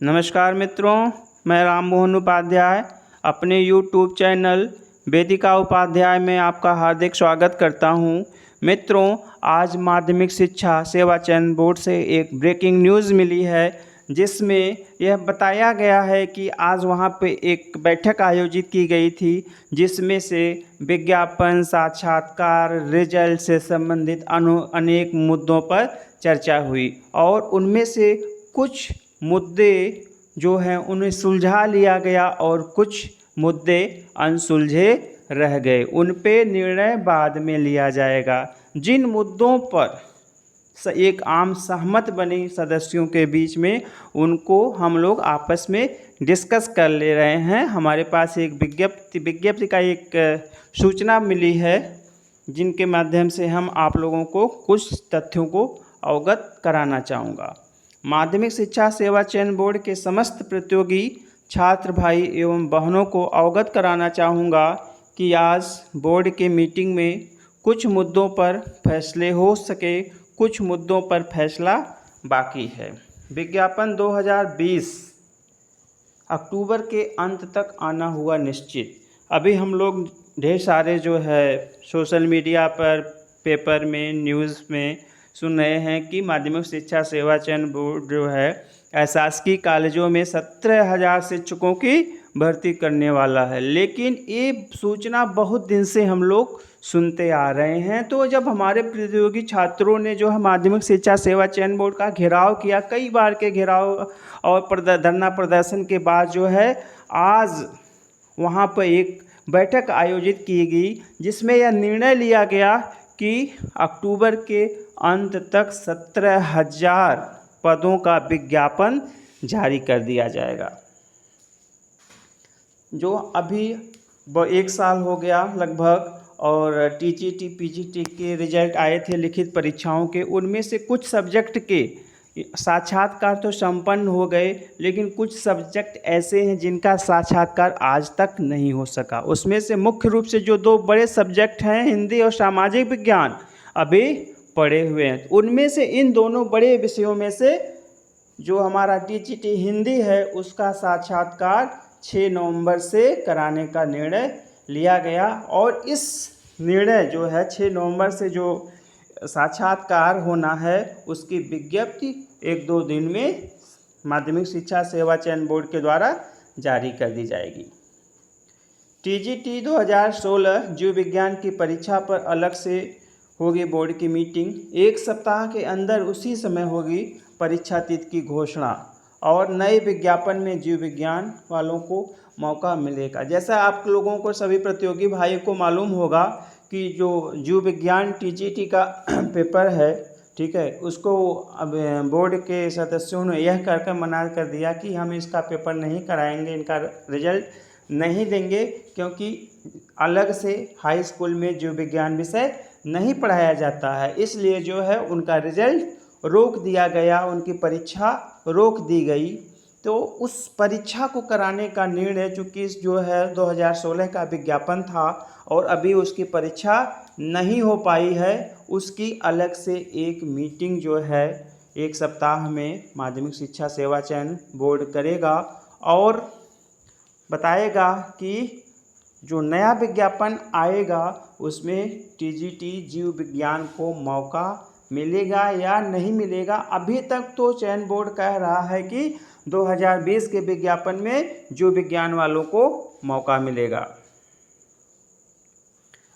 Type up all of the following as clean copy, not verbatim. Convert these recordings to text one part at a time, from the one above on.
नमस्कार मित्रों, मैं राम मोहन उपाध्याय अपने YouTube चैनल वेदिका उपाध्याय में आपका हार्दिक स्वागत करता हूं। मित्रों, आज माध्यमिक शिक्षा सेवा चयन बोर्ड से एक ब्रेकिंग न्यूज़ मिली है, जिसमें यह बताया गया है कि आज वहां पे एक बैठक आयोजित की गई थी, जिसमें से विज्ञापन, साक्षात्कार, रिजल्ट से संबंधित अनेक मुद्दों पर चर्चा हुई और उनमें से कुछ मुद्दे जो हैं उन्हें सुलझा लिया गया और कुछ मुद्दे अनसुलझे रह गए। उन पे निर्णय बाद में लिया जाएगा। जिन मुद्दों पर एक आम सहमत बनी सदस्यों के बीच में, उनको हम लोग आपस में डिस्कस कर ले रहे हैं। हमारे पास एक विज्ञप्ति का एक सूचना मिली है, जिनके माध्यम से हम आप लोगों को कुछ तथ्यों को अवगत कराना चाहूँगा। माध्यमिक शिक्षा सेवा चयन बोर्ड के समस्त प्रतियोगी छात्र भाई एवं बहनों को अवगत कराना चाहूँगा कि आज बोर्ड के मीटिंग में कुछ मुद्दों पर फैसले हो सके, कुछ मुद्दों पर फैसला बाकी है। विज्ञापन 2020 अक्टूबर के अंत तक आना हुआ निश्चित। अभी हम लोग ढेर सारे जो है सोशल मीडिया पर, पेपर में, न्यूज़ में सुन रहे हैं कि माध्यमिक शिक्षा सेवा चयन बोर्ड जो है शासकीय कॉलेजों में 17,000 शिक्षकों की भर्ती करने वाला है। लेकिन ये सूचना बहुत दिन से हम लोग सुनते आ रहे हैं। तो जब हमारे प्रतियोगी छात्रों ने जो है माध्यमिक शिक्षा सेवा चयन बोर्ड का घेराव किया, कई बार के घेराव और धरना प्रदर्शन के बाद जो है आज वहाँ पर एक बैठक आयोजित की गई, जिसमें यह निर्णय लिया गया कि अक्टूबर के अंत तक 17,000 पदों का विज्ञापन जारी कर दिया जाएगा। जो अभी 1 साल हो गया लगभग, और टीजीटी पीजीटी के रिजल्ट आए थे लिखित परीक्षाओं के, उनमें से कुछ सब्जेक्ट के साक्षात्कार तो संपन्न हो गए, लेकिन कुछ सब्जेक्ट ऐसे हैं जिनका साक्षात्कार आज तक नहीं हो सका। उसमें से मुख्य रूप से जो 2 बड़े सब्जेक्ट हैं, हिंदी और सामाजिक विज्ञान, अभी पड़े हुए हैं। उनमें से इन दोनों बड़े विषयों में से जो हमारा टीजीटी हिंदी है, उसका साक्षात्कार 6 नवंबर से कराने का निर्णय लिया गया। और इस निर्णय जो है 6 नवंबर से जो साक्षात्कार होना है, उसकी विज्ञप्ति 1-2 दिन में माध्यमिक शिक्षा सेवा चयन बोर्ड के द्वारा जारी कर दी जाएगी। टीजीटी 2016 जीव विज्ञान की परीक्षा पर अलग से होगी बोर्ड की मीटिंग। 1 सप्ताह के अंदर उसी समय होगी परीक्षा तिथि की घोषणा, और नए विज्ञापन में जीव विज्ञान वालों को मौका मिलेगा। जैसा आप लोगों को, सभी प्रतियोगी भाई को मालूम होगा कि जो जीव विज्ञान टीजीटी का पेपर है, ठीक है, उसको अब बोर्ड के सदस्यों ने यह कहकर मना कर दिया कि हम इसका पेपर नहीं कराएंगे, इनका रिजल्ट नहीं देंगे, क्योंकि अलग से हाई स्कूल में जीव विज्ञान विषय नहीं पढ़ाया जाता है। इसलिए जो है उनका रिजल्ट रोक दिया गया, उनकी परीक्षा रोक दी गई। तो उस परीक्षा को कराने का निर्णय, चूँकि जो है 2016 का विज्ञापन था और अभी उसकी परीक्षा नहीं हो पाई है, उसकी अलग से एक मीटिंग जो है 1 सप्ताह में माध्यमिक शिक्षा सेवा चयन बोर्ड करेगा और बताएगा कि जो नया विज्ञापन आएगा उसमें टीजीटी जीव विज्ञान को मौका मिलेगा या नहीं मिलेगा। अभी तक तो चयन बोर्ड कह रहा है कि 2020 के विज्ञापन में जीव विज्ञान वालों को मौका मिलेगा।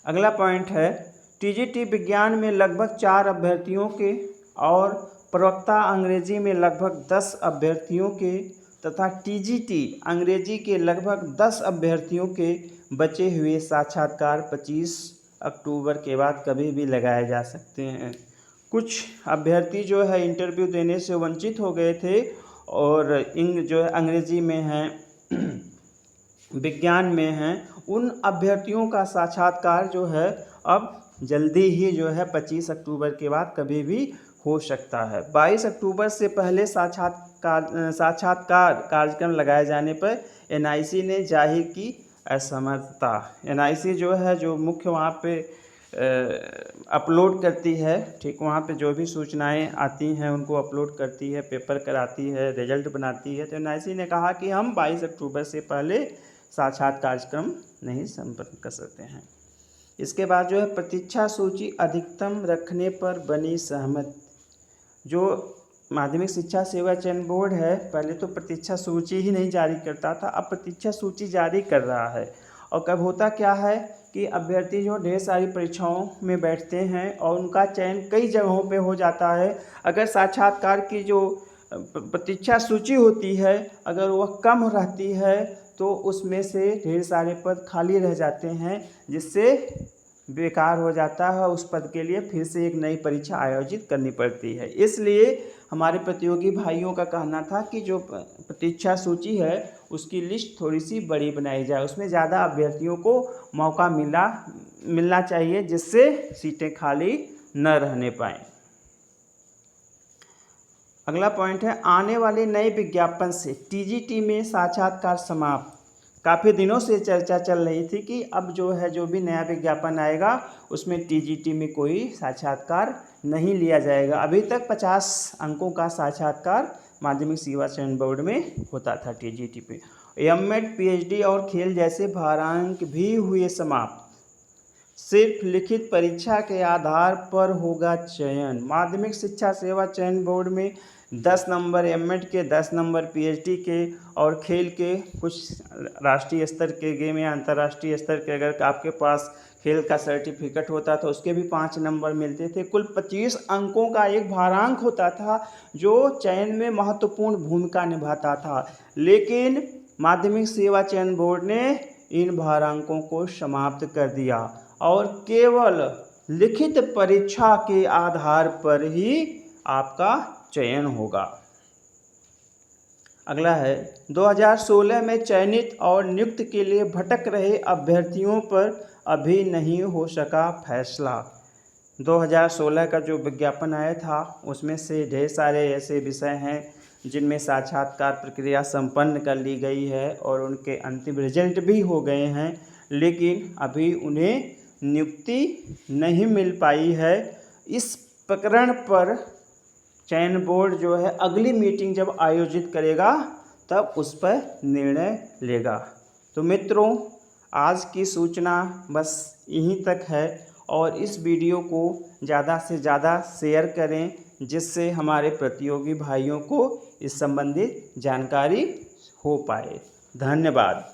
अगला पॉइंट है, टीजीटी विज्ञान में लगभग 4 अभ्यर्थियों के और प्रवक्ता अंग्रेजी में लगभग 10 अभ्यर्थियों के तथा टीजीटी अंग्रेजी के लगभग 10 अभ्यर्थियों के बचे हुए साक्षात्कार 25 अक्टूबर के बाद कभी भी लगाए जा सकते हैं। कुछ अभ्यर्थी जो है इंटरव्यू देने से वंचित हो गए थे और जो है अंग्रेजी में हैं, विज्ञान में हैं, उन अभ्यर्थियों का साक्षात्कार जो है अब जल्दी ही जो है 25 अक्टूबर के बाद कभी भी हो सकता है। 22 अक्टूबर से पहले साक्षात्कार कार्यक्रम लगाए जाने पर एनआईसी ने जाहिर की असमर्थता। एनआईसी जो है, जो मुख्य वहाँ पे अपलोड करती है, ठीक, वहाँ पे जो भी सूचनाएं आती हैं उनको अपलोड करती है, पेपर कराती है, रिजल्ट बनाती है। तो एनआईसी ने कहा कि हम 22 अक्टूबर से पहले साक्षात्कार कार्यक्रम नहीं संपन्न कर सकते हैं। इसके बाद जो है प्रतीक्षा सूची अधिकतम रखने पर बनी सहमति। जो माध्यमिक शिक्षा सेवा चयन बोर्ड है, पहले तो प्रतीक्षा सूची ही नहीं जारी करता था, अब प्रतीक्षा सूची जारी कर रहा है। और कब होता क्या है कि अभ्यर्थी जो ढेर सारी परीक्षाओं में बैठते हैं और उनका चयन कई जगहों पे हो जाता है। अगर साक्षात्कार की जो प्रतीक्षा सूची होती है अगर वह कम रहती है तो उसमें से ढेर सारे पद खाली रह जाते हैं, जिससे बेकार हो जाता है। उस पद के लिए फिर से एक नई परीक्षा आयोजित करनी पड़ती है। इसलिए हमारे प्रतियोगी भाइयों का कहना था कि जो प्रतीक्षा सूची है उसकी लिस्ट थोड़ी सी बड़ी बनाई जाए, उसमें ज़्यादा अभ्यर्थियों को मौका मिलना चाहिए, जिससे सीटें खाली न रहने पाएँ। अगला पॉइंट है आने वाले नए विज्ञापन से टीजीटी में साक्षात्कार समाप्त। काफ़ी दिनों से चर्चा चल रही थी कि अब जो भी नया विज्ञापन आएगा उसमें टीजीटी में कोई साक्षात्कार नहीं लिया जाएगा। अभी तक 50 अंकों का साक्षात्कार माध्यमिक सेवा चयन बोर्ड में होता था टीजीटी पे। एमएड, पीएचडी और खेल जैसे भारांक भी हुए समाप्त। सिर्फ लिखित परीक्षा के आधार पर होगा चयन। माध्यमिक शिक्षा सेवा चयन बोर्ड में 10 नंबर एमएड के, 10 नंबर पीएचडी के और खेल के, कुछ राष्ट्रीय स्तर के गेम या अंतर्राष्ट्रीय स्तर के अगर आपके पास खेल का सर्टिफिकेट होता तो उसके भी 5 नंबर मिलते थे। कुल 25 अंकों का एक भारांक होता था जो चयन में महत्वपूर्ण भूमिका निभाता था, लेकिन माध्यमिक सेवा चयन बोर्ड ने इन भारांकों को समाप्त कर दिया और केवल लिखित परीक्षा के आधार पर ही आपका चयन होगा। अगला है 2016 में चयनित और नियुक्त के लिए भटक रहे अभ्यर्थियों पर अभी नहीं हो सका फैसला। 2016 का जो विज्ञापन आया था उसमें से ढेर सारे ऐसे विषय हैं जिनमें साक्षात्कार प्रक्रिया संपन्न कर ली गई है और उनके अंतिम रिजल्ट भी हो गए हैं, लेकिन अभी उन्हें नियुक्ति नहीं मिल पाई है। इस प्रकरण पर चयन बोर्ड जो है अगली मीटिंग जब आयोजित करेगा तब उस पर निर्णय लेगा। तो मित्रों, आज की सूचना बस यहीं तक है और इस वीडियो को ज़्यादा से ज़्यादा शेयर करें, जिससे हमारे प्रतियोगी भाइयों को इस संबंधित जानकारी हो पाए। धन्यवाद।